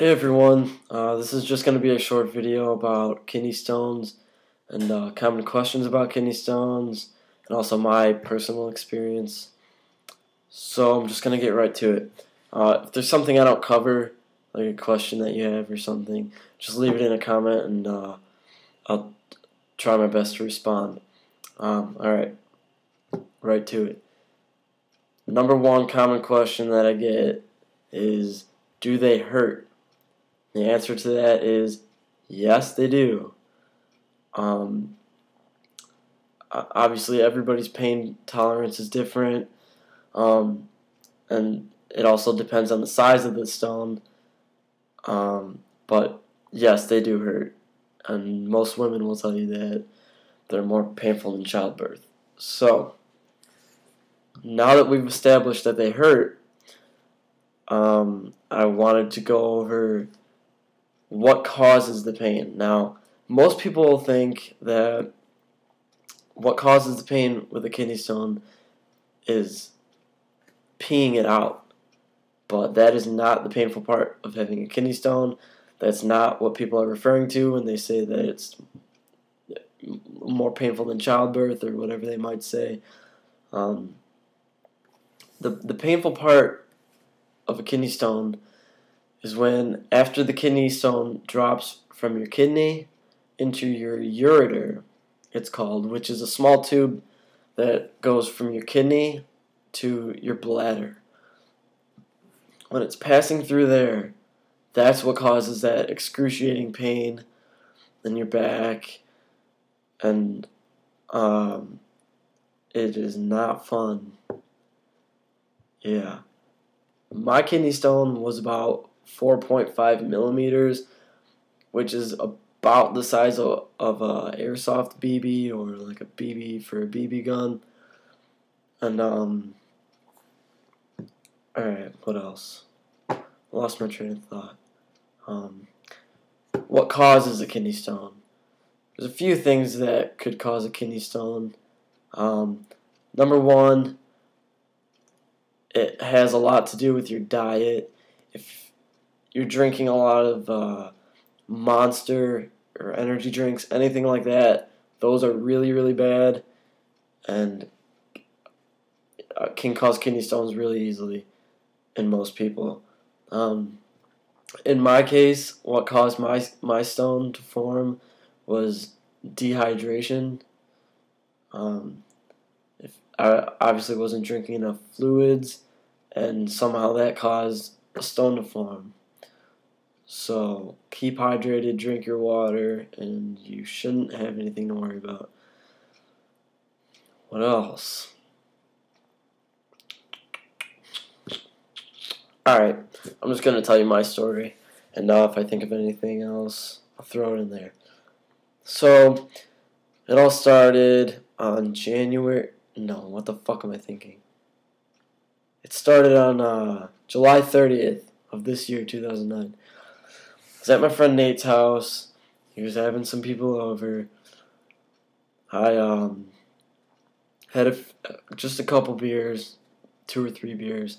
Hey everyone, this is just going to be a short video about kidney stones and common questions about kidney stones and also my personal experience. So I'm just going to get right to it. If there's something I don't cover, like a question that you have or something, just leave it in a comment and I'll try my best to respond. Alright, right to it. Number one common question that I get is, do they hurt? The answer to that is yes, they do. Obviously, everybody's pain tolerance is different, and it also depends on the size of the stone. But yes, they do hurt, and most women will tell you that they're more painful than childbirth. So, now that we've established that they hurt, I wanted to go over what causes the pain. Now, most people think that what causes the pain with a kidney stone is peeing it out, but that is not the painful part of having a kidney stone. That's not what people are referring to when they say that it's more painful than childbirth or whatever they might say. The painful part of a kidney stone is when, after the kidney stone drops from your kidney into your ureter, it's called, which is a small tube that goes from your kidney to your bladder. When it's passing through there, that's what causes that excruciating pain in your back, and it is not fun. Yeah. My kidney stone was about 4.5 millimeters, which is about the size of a airsoft BB, or like a BB for a BB gun. And alright, what else? Lost my train of thought. What causes a kidney stone? There's a few things that could cause a kidney stone. Number one, it has a lot to do with your diet. If you're drinking a lot of Monster or energy drinks, anything like that, those are really, really bad and can cause kidney stones really easily in most people. In my case, what caused my stone to form was dehydration. If I obviously wasn't drinking enough fluids, and somehow that caused a stone to form. So keep hydrated, drink your water, and you shouldn't have anything to worry about. What else? Alright, I'm just going to tell you my story, and now if I think of anything else, I'll throw it in there. So, it all started on what the fuck am I thinking? It started on July 30th of this year, 2009. I was at my friend Nate's house. He was having some people over. I had just a couple beers, 2 or 3 beers,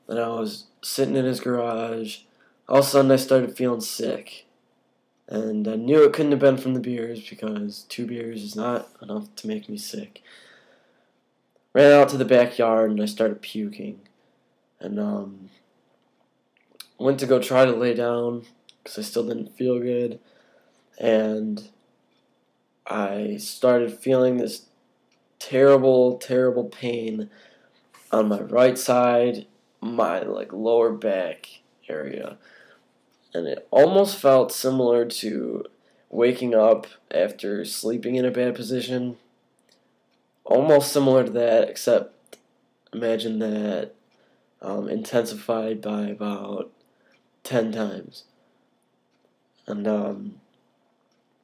and I was sitting in his garage. All of a sudden I started feeling sick, and I knew it couldn't have been from the beers because 2 beers is not enough to make me sick. Ran out to the backyard and I started puking, and went to go try to lay down because I still didn't feel good, and I started feeling this terrible, terrible pain on my right side, my lower back area, and it almost felt similar to waking up after sleeping in a bad position. Almost similar to that, except imagine that intensified by about 10 times. And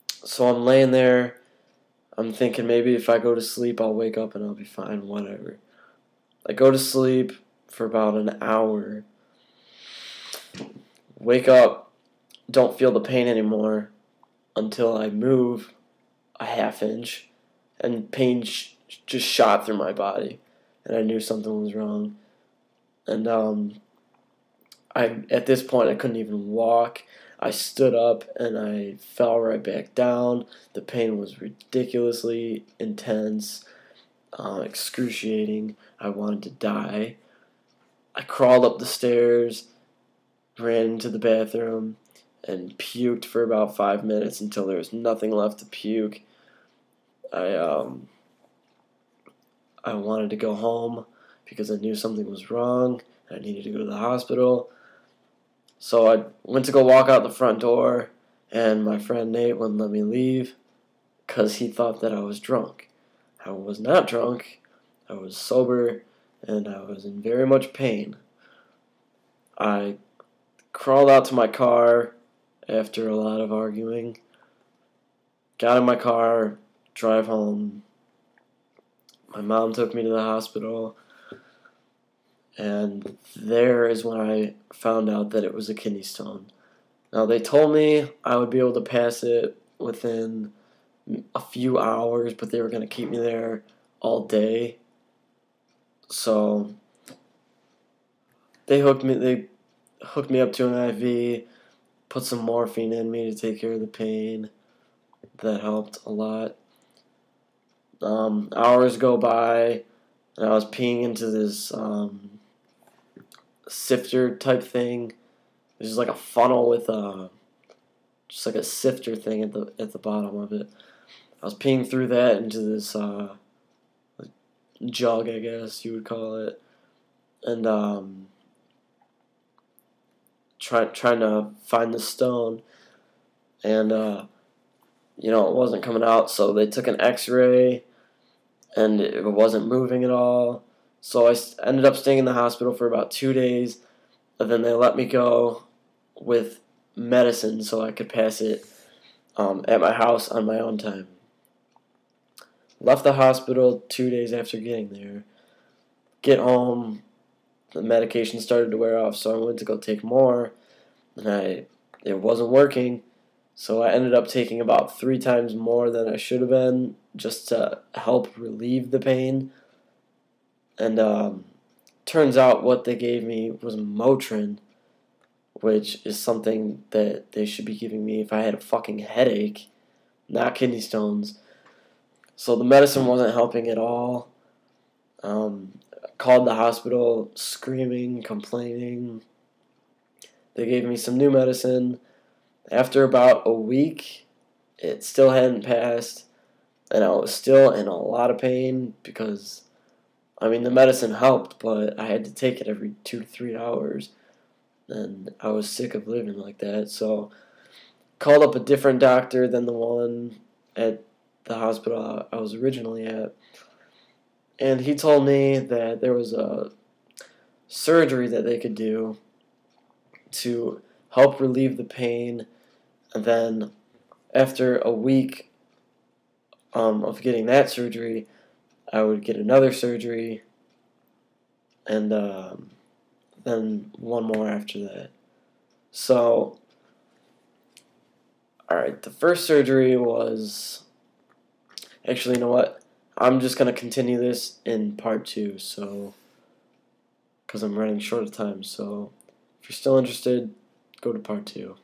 so I'm laying there, I'm thinking maybe if I go to sleep I'll wake up and I'll be fine, whatever. I go to sleep for about an hour, wake up, don't feel the pain anymore until I move a half inch, and pain just shot through my body, and I knew something was wrong. And At this point I couldn't even walk. I stood up and I fell right back down. The pain was ridiculously intense, excruciating. I wanted to die. I crawled up the stairs, ran into the bathroom, and puked for about 5 minutes until there was nothing left to puke. I wanted to go home because I knew something was wrong. I needed to go to the hospital. So I went to go walk out the front door, and my friend Nate wouldn't let me leave because he thought that I was drunk. I was not drunk. I was sober, and I was in very much pain. I crawled out to my car after a lot of arguing, got in my car, drive home. My mom took me to the hospital, and there is when I found out that it was a kidney stone. Now, they told me I would be able to pass it within a few hours, but they were going to keep me there all day. So they hooked me up to an IV, put some morphine in me to take care of the pain. That helped a lot. Hours go by, and I was peeing into this sifter type thing. It's just like a funnel with just like a sifter thing at the bottom of it. I was peeing through that into this jug, I guess you would call it, and trying to find the stone, and it wasn't coming out. So they took an X-ray, and it wasn't moving at all. So I ended up staying in the hospital for about 2 days, and then they let me go with medicine so I could pass it at my house on my own time. Left the hospital 2 days after getting there. Get home, the medication started to wear off, so I went to go take more, and it wasn't working. So I ended up taking about 3 times more than I should have been just to help relieve the pain. And turns out what they gave me was Motrin, which is something that they should be giving me if I had a fucking headache, not kidney stones. So the medicine wasn't helping at all. Called the hospital screaming, complaining. They gave me some new medicine. After about a week, it still hadn't passed, and I was still in a lot of pain because, the medicine helped, but I had to take it every 2 to 3 hours, and I was sick of living like that. So called up a different doctor than the one at the hospital I was originally at, and he told me that there was a surgery that they could do to help relieve the pain, and then after a week of getting that surgery, I would get another surgery, and then one more after that. So, alright, the first surgery was... Actually, you know what? I'm just going to continue this in part 2, so... because I'm running short of time, so if you're still interested, go to part 2.